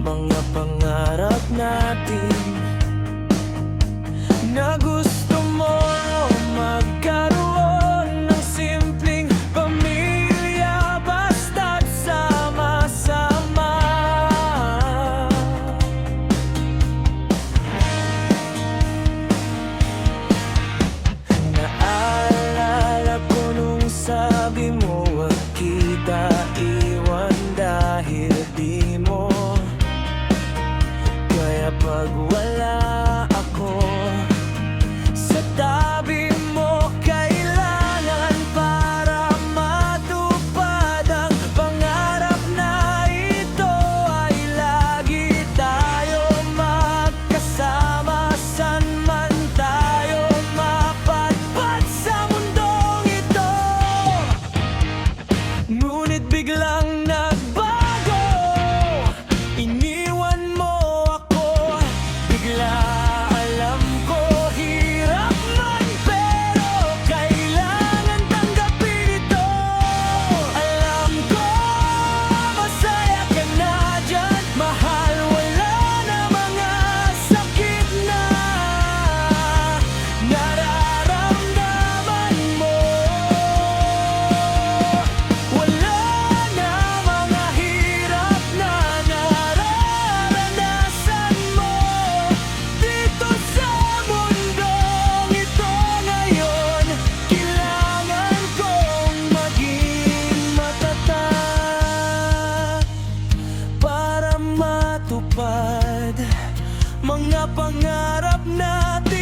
mga pangarap natin na gusto mo magkaroon ng simpleng pamilya basta't sama-sama. Naalala ko nung sabi mo wag kita iwan dahil di mo kaya pag wala ako sa tabi mo, kailangan para matupad ang pangarap na ito ay lagi tayo magkasama san man tayo mapadpad sa mundong ito. Ngunit biglang nagbago, iniwan mo ako bigla. Alam ko hirap man pero kailangan tanggapin ito. Alam ko masaya ka na dyan, mahal, wala na mga sakit na nararamdaman mo. Wala na mga hirap na nararanasan mo dito sa mundong ito ngayon. Kailangan kong maging matatag para matupad mga pangarap natin.